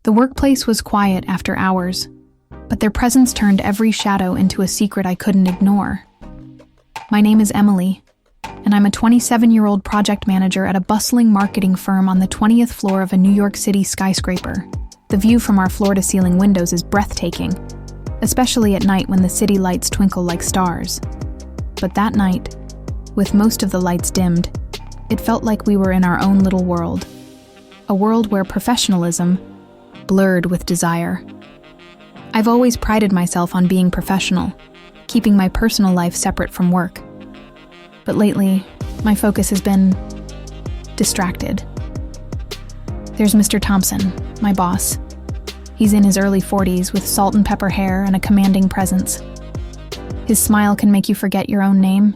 The workplace was quiet after hours, but their presence turned every shadow into a secret I couldn't ignore. My name is Emily, and I'm a 27-year-old project manager at a bustling marketing firm on the 20th floor of a New York City skyscraper. The view from our floor-to-ceiling windows is breathtaking, especially at night when the city lights twinkle like stars. But that night, with most of the lights dimmed, it felt like we were in our own little world. A world where professionalism blurred with desire. I've always prided myself on being professional, keeping my personal life separate from work. But lately, my focus has been distracted. There's Mr. Thompson, my boss. He's in his early 40s with salt and pepper hair and a commanding presence. His smile can make you forget your own name,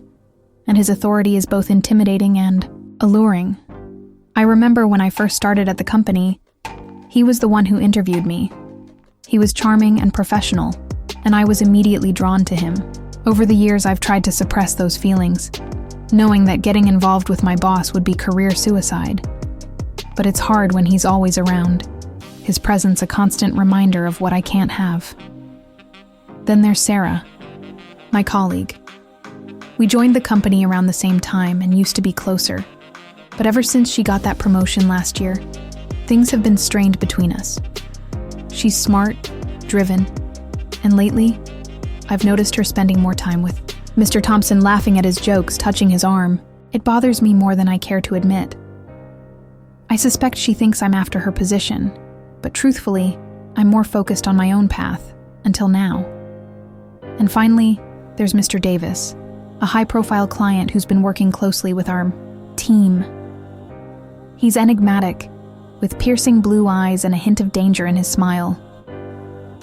and his authority is both intimidating and alluring. I remember when I first started at the company, he was the one who interviewed me. He was charming and professional, and I was immediately drawn to him. Over the years, I've tried to suppress those feelings, knowing that getting involved with my boss would be career suicide. But it's hard when he's always around, his presence a constant reminder of what I can't have. Then there's Sarah, my colleague. We joined the company around the same time and used to be closer, but ever since she got that promotion last year, things have been strained between us. She's smart, driven, and lately, I've noticed her spending more time with Mr. Thompson, laughing at his jokes, touching his arm. It bothers me more than I care to admit. I suspect she thinks I'm after her position, but truthfully, I'm more focused on my own path, until now. And finally, there's Mr. Davis, a high-profile client who's been working closely with our team. He's enigmatic, with piercing blue eyes and a hint of danger in his smile.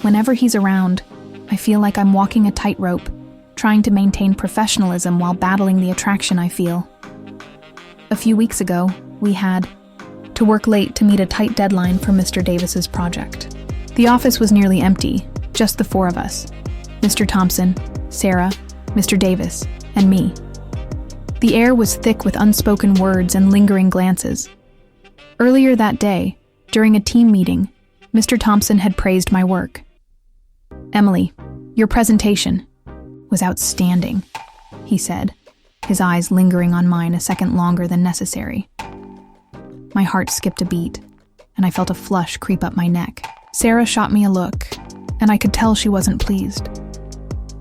Whenever he's around, I feel like I'm walking a tightrope, trying to maintain professionalism while battling the attraction I feel. A few weeks ago, we had to work late to meet a tight deadline for Mr. Davis's project. The office was nearly empty, just the four of us: Mr. Thompson, Sarah, Mr. Davis, and me. The air was thick with unspoken words and lingering glances. Earlier that day, during a team meeting, Mr. Thompson had praised my work. "Emily, your presentation was outstanding," he said, his eyes lingering on mine a second longer than necessary. My heart skipped a beat, and I felt a flush creep up my neck. Sarah shot me a look, and I could tell she wasn't pleased.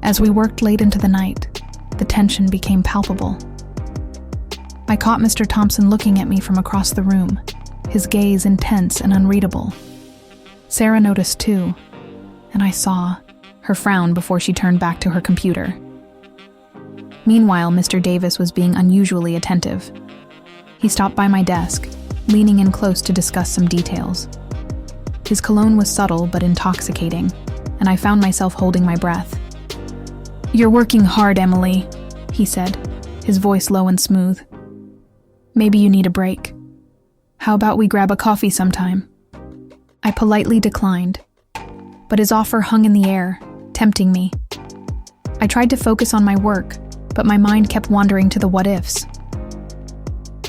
As we worked late into the night, the tension became palpable. I caught Mr. Thompson looking at me from across the room, his gaze intense and unreadable. Sarah noticed too, and I saw her frown before she turned back to her computer. Meanwhile, Mr. Davis was being unusually attentive. He stopped by my desk, leaning in close to discuss some details. His cologne was subtle but intoxicating, and I found myself holding my breath. "You're working hard, Emily," he said, his voice low and smooth. "Maybe you need a break. How about we grab a coffee sometime?" I politely declined, but his offer hung in the air, tempting me. I tried to focus on my work, but my mind kept wandering to the what-ifs.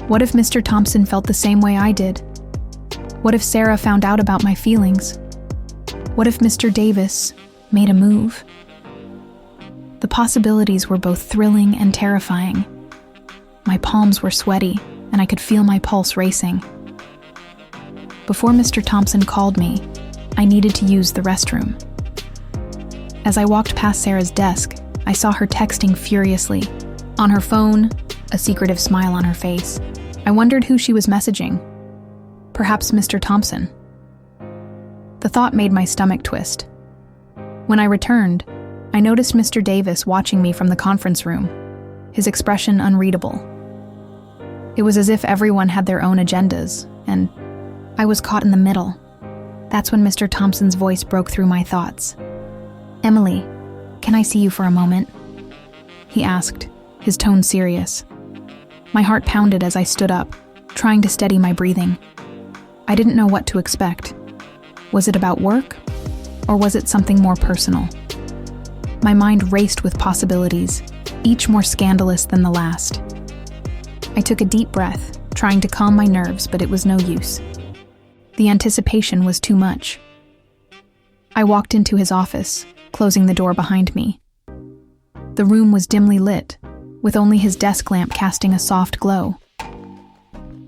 What if Mr. Thompson felt the same way I did? What if Sarah found out about my feelings? What if Mr. Davis made a move? The possibilities were both thrilling and terrifying. My palms were sweaty, and I could feel my pulse racing. Before Mr. Thompson called me, I needed to use the restroom. As I walked past Sarah's desk, I saw her texting furiously. On her phone, a secretive smile on her face. I wondered who she was messaging. Perhaps Mr. Thompson. The thought made my stomach twist. When I returned, I noticed Mr. Davis watching me from the conference room, his expression unreadable. It was as if everyone had their own agendas, and I was caught in the middle. That's when Mr. Thompson's voice broke through my thoughts. "Emily, can I see you for a moment?" he asked, his tone serious. My heart pounded as I stood up, trying to steady my breathing. I didn't know what to expect. Was it about work, or was it something more personal? My mind raced with possibilities, each more scandalous than the last. I took a deep breath, trying to calm my nerves, but it was no use. The anticipation was too much. I walked into his office, closing the door behind me. The room was dimly lit, with only his desk lamp casting a soft glow.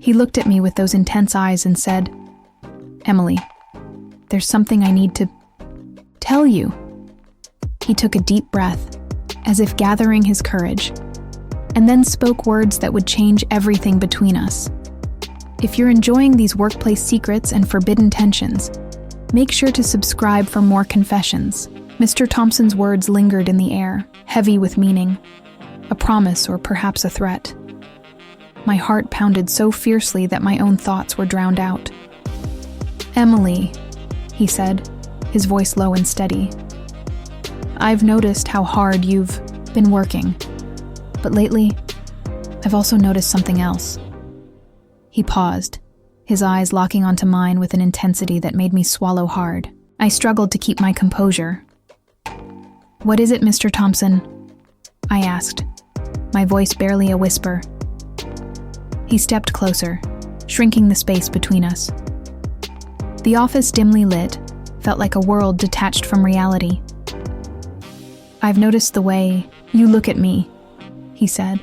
He looked at me with those intense eyes and said, "Emily, there's something I need to tell you." He took a deep breath, as if gathering his courage, and then spoke words that would change everything between us. If you're enjoying these workplace secrets and forbidden tensions, make sure to subscribe for more confessions. Mr. Thompson's words lingered in the air, heavy with meaning, a promise or perhaps a threat. My heart pounded so fiercely that my own thoughts were drowned out. "Emily," he said, his voice low and steady, "I've noticed how hard you've been working, but lately, I've also noticed something else." He paused, his eyes locking onto mine with an intensity that made me swallow hard. I struggled to keep my composure. "What is it, Mr. Thompson?" I asked, my voice barely a whisper. He stepped closer, shrinking the space between us. The office, dimly lit, felt like a world detached from reality. "I've noticed the way you look at me," he said,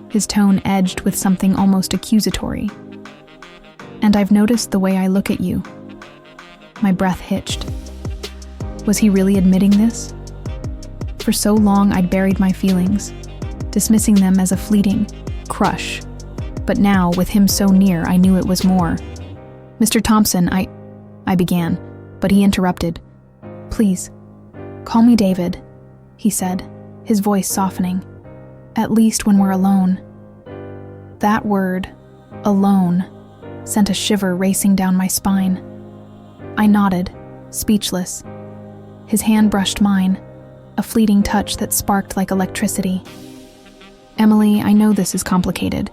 his tone edged with something almost accusatory. "And I've noticed the way I look at you." My breath hitched. Was he really admitting this? For so long I'd buried my feelings, dismissing them as a fleeting crush. But now, with him so near, I knew it was more. "Mr. Thompson, I began, but he interrupted. "Please, call me David," he said, his voice softening. "At least when we're alone." That word, alone, sent a shiver racing down my spine. I nodded, speechless. His hand brushed mine, a fleeting touch that sparked like electricity. "Emily, I know this is complicated.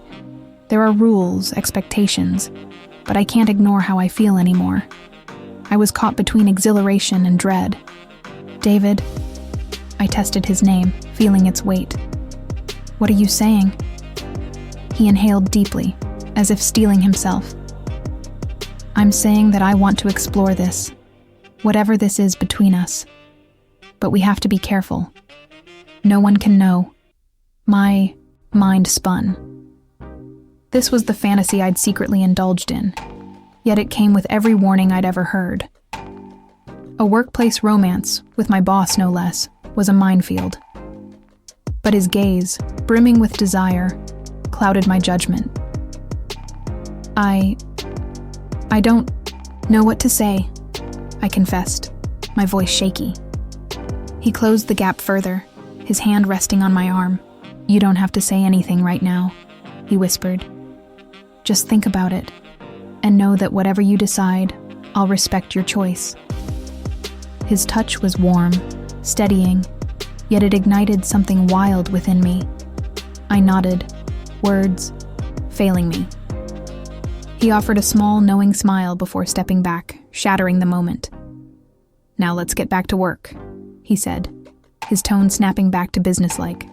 There are rules, expectations, but I can't ignore how I feel anymore. I was caught between exhilaration and dread." "David," I tested his name, feeling its weight. "What are you saying?" He inhaled deeply, as if steeling himself. "I'm saying that I want to explore this, whatever this is between us. But we have to be careful. No one can know." My mind spun. This was the fantasy I'd secretly indulged in, yet it came with every warning I'd ever heard. A workplace romance, with my boss no less, was a minefield. But his gaze, brimming with desire, clouded my judgment. I don't know what to say," I confessed, my voice shaky. He closed the gap further, his hand resting on my arm. "You don't have to say anything right now," he whispered. "Just think about it, and know that whatever you decide, I'll respect your choice." His touch was warm, steadying, yet it ignited something wild within me. I nodded, words failing me. He offered a small, knowing smile before stepping back, shattering the moment. "Now let's get back to work," he said, his tone snapping back to businesslike.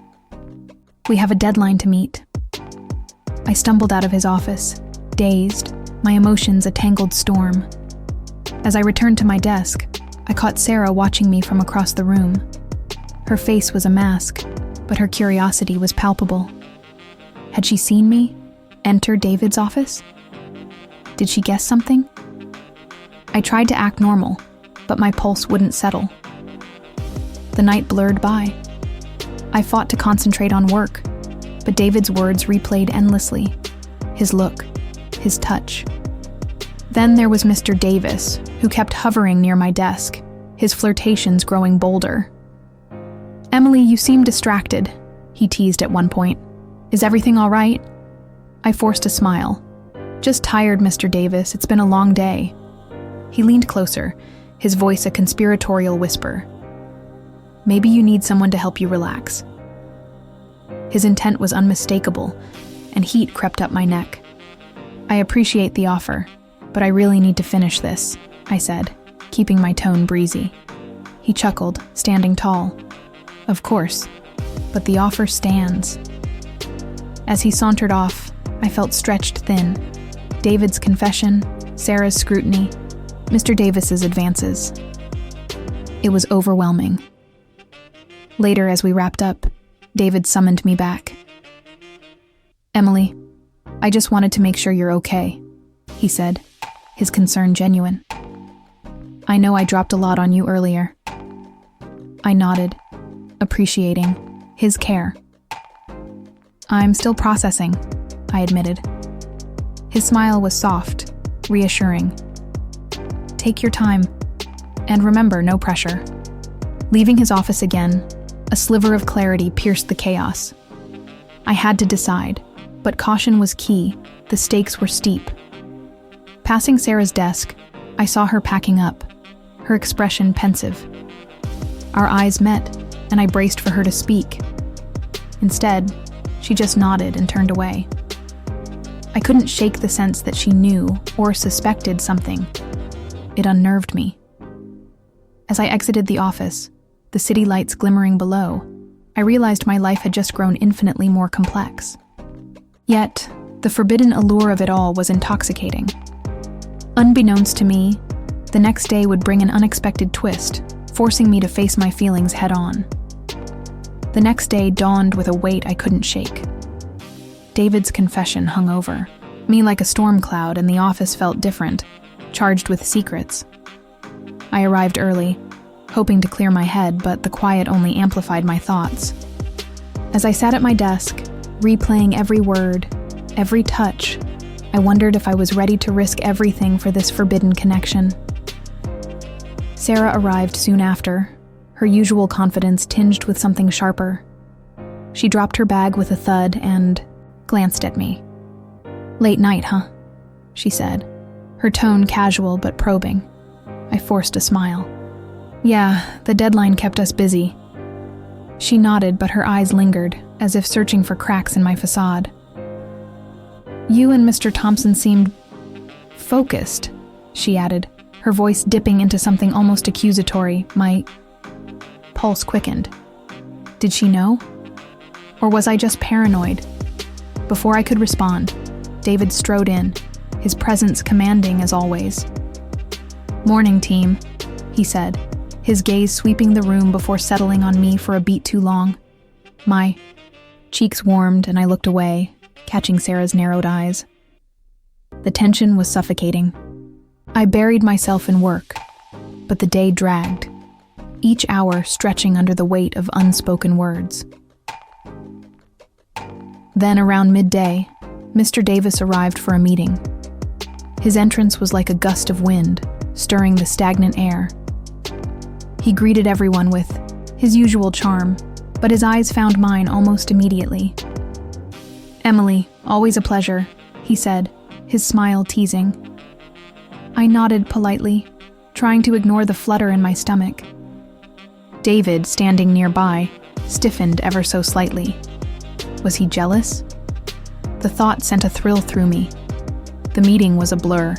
"We have a deadline to meet." I stumbled out of his office, dazed, my emotions a tangled storm. As I returned to my desk, I caught Sarah watching me from across the room. Her face was a mask, but her curiosity was palpable. Had she seen me enter David's office? Did she guess something? I tried to act normal, but my pulse wouldn't settle. The night blurred by. I fought to concentrate on work, but David's words replayed endlessly. His look, his touch. Then there was Mr. Davis, who kept hovering near my desk, his flirtations growing bolder. "Emily, you seem distracted," he teased at one point. "Is everything all right?" I forced a smile. "Just tired, Mr. Davis. It's been a long day." He leaned closer, his voice a conspiratorial whisper. "Maybe you need someone to help you relax." His intent was unmistakable, and heat crept up my neck. "I appreciate the offer, but I really need to finish this," I said, keeping my tone breezy. He chuckled, standing tall. "Of course, but the offer stands." As he sauntered off, I felt stretched thin. David's confession, Sarah's scrutiny, Mr. Davis's advances. It was overwhelming. Later, as we wrapped up, David summoned me back. "Emily, I just wanted to make sure you're okay," he said, his concern genuine. "I know I dropped a lot on you earlier." I nodded, appreciating his care. "I'm still processing," I admitted. His smile was soft, reassuring. "Take your time, and remember, no pressure." Leaving his office again, a sliver of clarity pierced the chaos. I had to decide, but caution was key. The stakes were steep. Passing Sarah's desk, I saw her packing up, her expression pensive. Our eyes met, and I braced for her to speak. Instead, she just nodded and turned away. I couldn't shake the sense that she knew or suspected something. It unnerved me. As I exited the office, the city lights glimmering below, I realized my life had just grown infinitely more complex. Yet, the forbidden allure of it all was intoxicating. Unbeknownst to me, the next day would bring an unexpected twist, forcing me to face my feelings head-on. The next day dawned with a weight I couldn't shake. David's confession hung over me like a storm cloud, and the office felt different, charged with secrets. I arrived early, hoping to clear my head, but the quiet only amplified my thoughts. As I sat at my desk, replaying every word, every touch, I wondered if I was ready to risk everything for this forbidden connection. Sarah arrived soon after, her usual confidence tinged with something sharper. She dropped her bag with a thud and glanced at me. "Late night, huh?" she said, her tone casual but probing. I forced a smile. "Yeah, the deadline kept us busy." She nodded, but her eyes lingered, as if searching for cracks in my facade. "You and Mr. Thompson seemed focused," she added, her voice dipping into something almost accusatory. My pulse quickened. Did she know? Or was I just paranoid? Before I could respond, David strode in, his presence commanding as always. "Morning, team," he said, his gaze sweeping the room before settling on me for a beat too long. My cheeks warmed and I looked away, catching Sarah's narrowed eyes. The tension was suffocating. I buried myself in work, but the day dragged, each hour stretching under the weight of unspoken words. Then around midday, Mr. Davis arrived for a meeting. His entrance was like a gust of wind, stirring the stagnant air. He greeted everyone with his usual charm, but his eyes found mine almost immediately. "Emily, always a pleasure," he said, his smile teasing. I nodded politely, trying to ignore the flutter in my stomach. David, standing nearby, stiffened ever so slightly. Was he jealous? The thought sent a thrill through me. The meeting was a blur.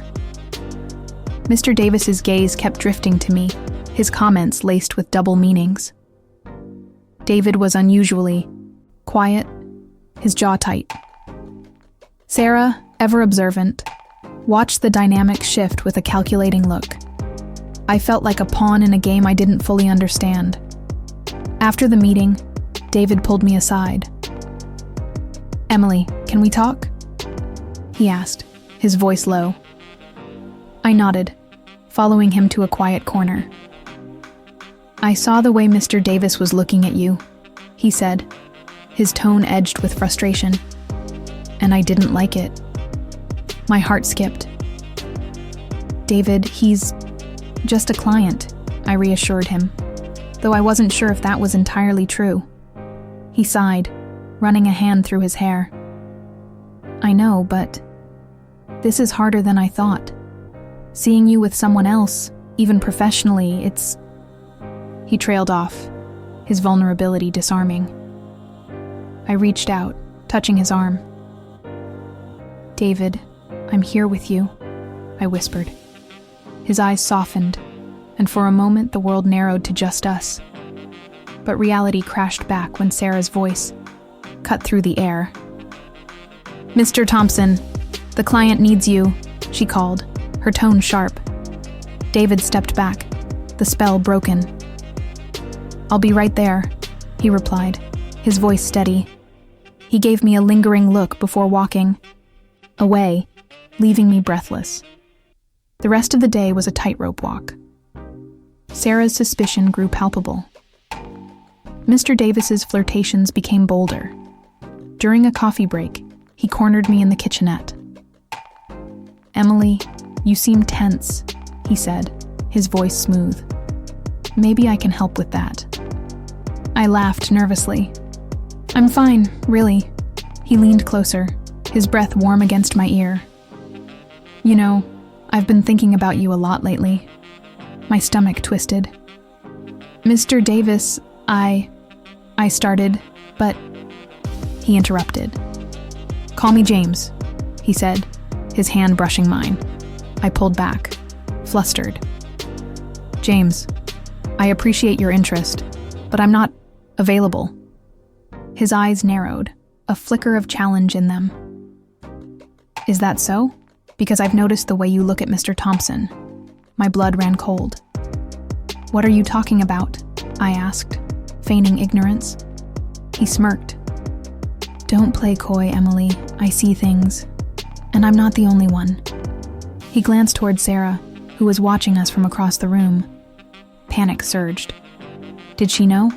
Mr. Davis's gaze kept drifting to me, his comments laced with double meanings. David was unusually quiet, his jaw tight. Sarah, ever observant, watched the dynamic shift with a calculating look. I felt like a pawn in a game I didn't fully understand. After the meeting, David pulled me aside. "Emily, can we talk?" he asked, his voice low. I nodded, following him to a quiet corner. "I saw the way Mr. Davis was looking at you," he said, his tone edged with frustration. "And I didn't like it." My heart skipped. "David, he's just a client," I reassured him, though I wasn't sure if that was entirely true. He sighed, running a hand through his hair. "I know, but this is harder than I thought. Seeing you with someone else, even professionally, it's..." He trailed off, his vulnerability disarming. I reached out, touching his arm. "David, I'm here with you," I whispered. His eyes softened, and for a moment the world narrowed to just us. But reality crashed back when Sarah's voice cut through the air. "Mr. Thompson, the client needs you," she called, her tone sharp. David stepped back, the spell broken. "I'll be right there," he replied, his voice steady. He gave me a lingering look before walking away, leaving me breathless. The rest of the day was a tightrope walk. Sarah's suspicion grew palpable. Mr. Davis's flirtations became bolder. During a coffee break, he cornered me in the kitchenette. "Emily, you seem tense," he said, his voice smooth. "Maybe I can help with that." I laughed nervously. "I'm fine, really." He leaned closer, his breath warm against my ear. "You know, I've been thinking about you a lot lately." My stomach twisted. "Mr. Davis, I started, but..." He interrupted. "Call me James," he said, his hand brushing mine. I pulled back, flustered. "James, I appreciate your interest, but I'm not available." His eyes narrowed, a flicker of challenge in them. "Is that so? Because I've noticed the way you look at Mr. Thompson." My blood ran cold. "What are you talking about?" I asked, feigning ignorance. He smirked. "Don't play coy, Emily. I see things. And I'm not the only one." He glanced toward Sarah, who was watching us from across the room. Panic surged. Did she know?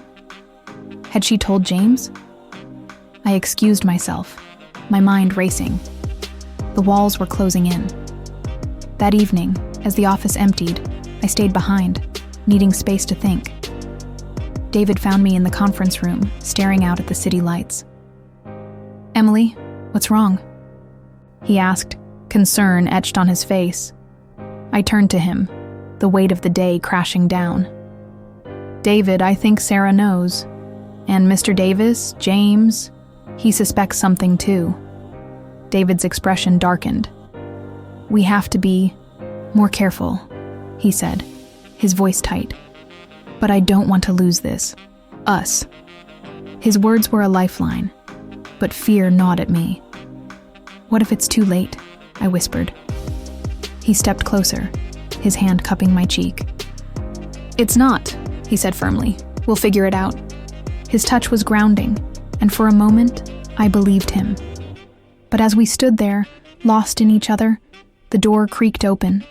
Had she told James? I excused myself, my mind racing. The walls were closing in. That evening, as the office emptied, I stayed behind, needing space to think. David found me in the conference room, staring out at the city lights. "Emily, what's wrong?" he asked, concern etched on his face. I turned to him, the weight of the day crashing down. "David, I think Sarah knows. And Mr. Davis, James, he suspects something too." David's expression darkened. "We have to be more careful," he said, his voice tight. "But I don't want to lose this. Us." His words were a lifeline, but fear gnawed at me. "What if it's too late?" I whispered. He stepped closer, his hand cupping my cheek. "It's not," he said firmly. "We'll figure it out." His touch was grounding, and for a moment, I believed him. But as we stood there, lost in each other, the door creaked open.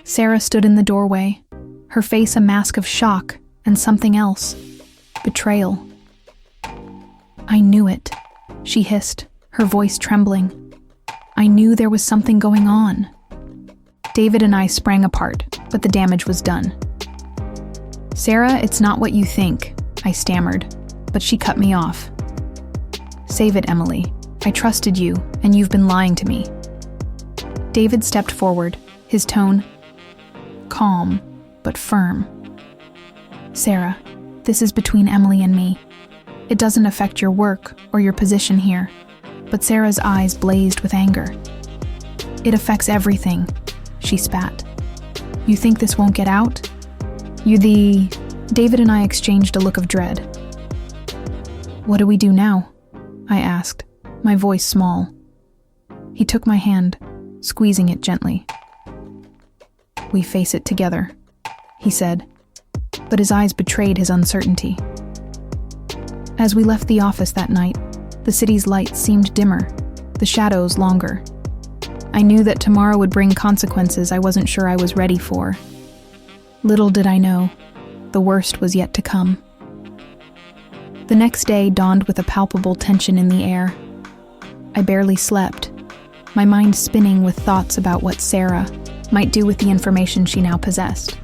Sarah stood in the doorway, her face a mask of shock and something else. Betrayal. "I knew it," she hissed, her voice trembling. "I knew there was something going on." David and I sprang apart, but the damage was done. "Sarah, it's not what you think," I stammered, but she cut me off. "Save it, Emily. I trusted you, and you've been lying to me." David stepped forward, his tone calm, but firm. "Sarah, this is between Emily and me. It doesn't affect your work or your position here." But Sarah's eyes blazed with anger. "It affects everything," she spat. "You think this won't get out? David and I exchanged a look of dread. "What do we do now?" I asked, my voice small. He took my hand, squeezing it gently. "We face it together," he said, but his eyes betrayed his uncertainty. As we left the office that night, the city's lights seemed dimmer, the shadows longer. I knew that tomorrow would bring consequences I wasn't sure I was ready for. Little did I know, the worst was yet to come. The next day dawned with a palpable tension in the air. I barely slept, my mind spinning with thoughts about what Sarah might do with the information she now possessed.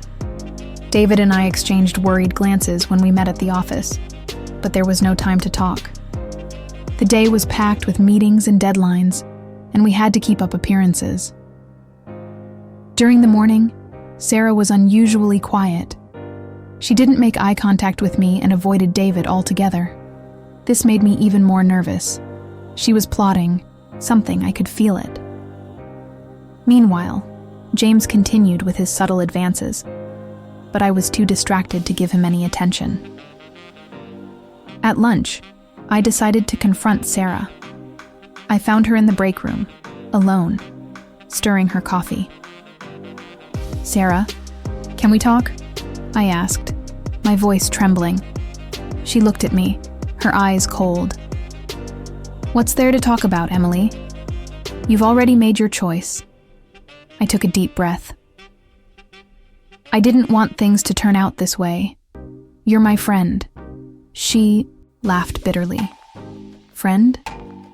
David and I exchanged worried glances when we met at the office, but there was no time to talk. The day was packed with meetings and deadlines, and we had to keep up appearances. During the morning, Sarah was unusually quiet. She didn't make eye contact with me and avoided David altogether. This made me even more nervous. She was plotting something, I could feel it. Meanwhile, James continued with his subtle advances, but I was too distracted to give him any attention. At lunch, I decided to confront Sarah. I found her in the break room, alone, stirring her coffee. "Sarah, can we talk?" I asked, my voice trembling. She looked at me, her eyes cold. "What's there to talk about, Emily? You've already made your choice." I took a deep breath. "I didn't want things to turn out this way. You're my friend." She laughed bitterly. "Friend?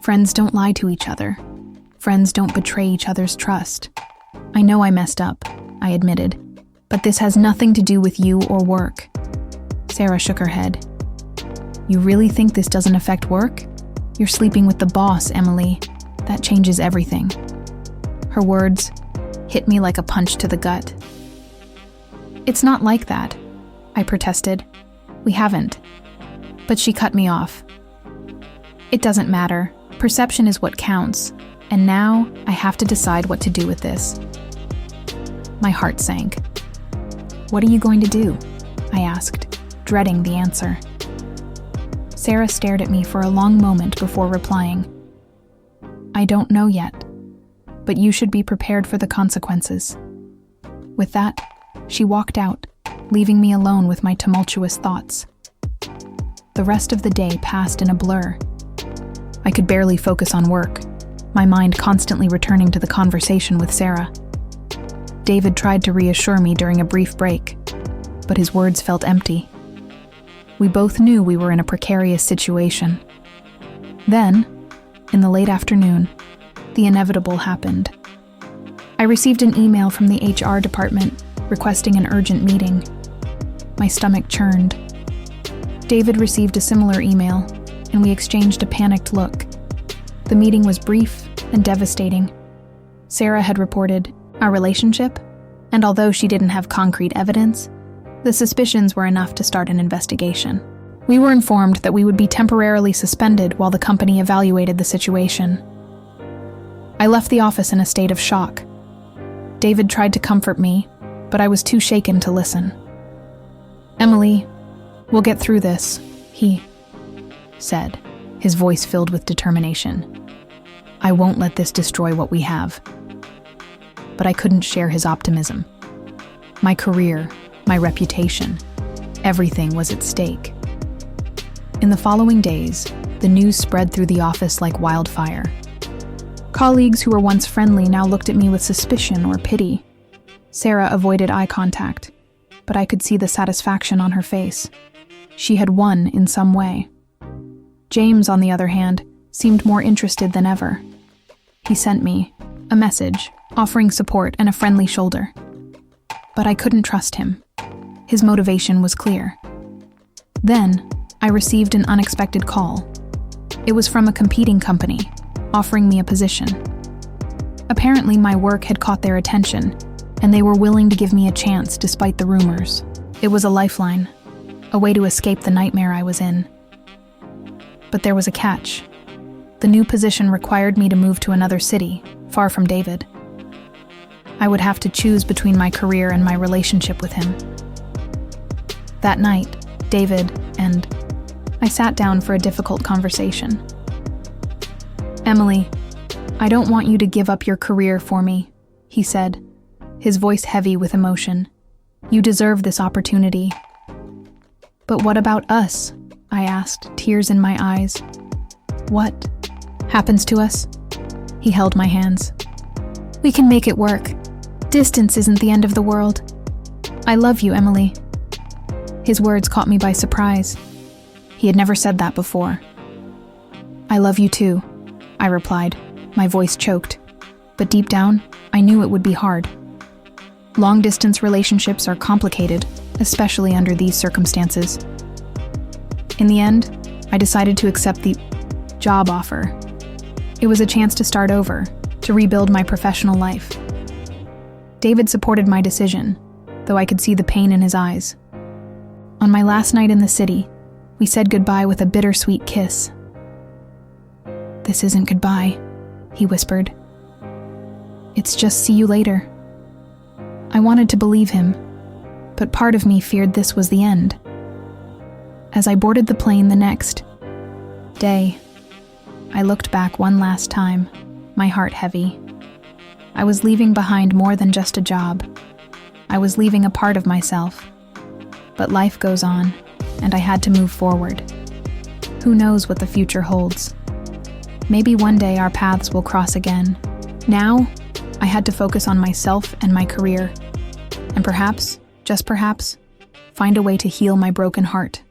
Friends don't lie to each other. Friends don't betray each other's trust." "I know I messed up," I admitted, "but this has nothing to do with you or work." Sarah shook her head. "You really think this doesn't affect work? You're sleeping with the boss, Emily. That changes everything." Her words hit me like a punch to the gut. "It's not like that," I protested. "We haven't." But she cut me off. "It doesn't matter. Perception is what counts. And now I have to decide what to do with this." My heart sank. "What are you going to do?" I asked, dreading the answer. Sarah stared at me for a long moment before replying. "I don't know yet, but you should be prepared for the consequences." With that, she walked out, leaving me alone with my tumultuous thoughts. The rest of the day passed in a blur. I could barely focus on work, my mind constantly returning to the conversation with Sarah. David tried to reassure me during a brief break, but his words felt empty. We both knew we were in a precarious situation. Then, in the late afternoon, the inevitable happened. I received an email from the HR department requesting an urgent meeting. My stomach churned. David received a similar email, and we exchanged a panicked look. The meeting was brief and devastating. Sarah had reported our relationship, and although she didn't have concrete evidence, the suspicions were enough to start an investigation. We were informed that we would be temporarily suspended while the company evaluated the situation. I left the office in a state of shock. David tried to comfort me, but I was too shaken to listen. "Emily, we'll get through this," he said, his voice filled with determination. "I won't let this destroy what we have." But I couldn't share his optimism. My career, my reputation, everything was at stake. In the following days, the news spread through the office like wildfire. Colleagues who were once friendly now looked at me with suspicion or pity. Sarah avoided eye contact, but I could see the satisfaction on her face. She had won in some way. James, on the other hand, seemed more interested than ever. He sent me a message, offering support and a friendly shoulder. But I couldn't trust him. His motivation was clear. Then, I received an unexpected call. It was from a competing company, offering me a position. Apparently, my work had caught their attention, and they were willing to give me a chance despite the rumors. It was a lifeline, a way to escape the nightmare I was in. But there was a catch. The new position required me to move to another city, far from David. I would have to choose between my career and my relationship with him. That night, David and I sat down for a difficult conversation. "Emily, I don't want you to give up your career for me," he said, his voice heavy with emotion. "You deserve this opportunity." "But what about us?" I asked, tears in my eyes. "What happens to us?" He held my hands. "We can make it work. Distance isn't the end of the world. I love you, Emily." His words caught me by surprise. He had never said that before. "I love you too," I replied, my voice choked. But deep down, I knew it would be hard. Long-distance relationships are complicated, especially under these circumstances. In the end, I decided to accept the job offer. It was a chance to start over, to rebuild my professional life. David supported my decision, though I could see the pain in his eyes. On my last night in the city, we said goodbye with a bittersweet kiss. "This isn't goodbye," he whispered. "It's just see you later." I wanted to believe him, but part of me feared this was the end. As I boarded the plane the next day, I looked back one last time, my heart heavy. I was leaving behind more than just a job. I was leaving a part of myself. But life goes on, and I had to move forward. Who knows what the future holds? Maybe one day our paths will cross again. Now, I had to focus on myself and my career. And perhaps, just perhaps, find a way to heal my broken heart.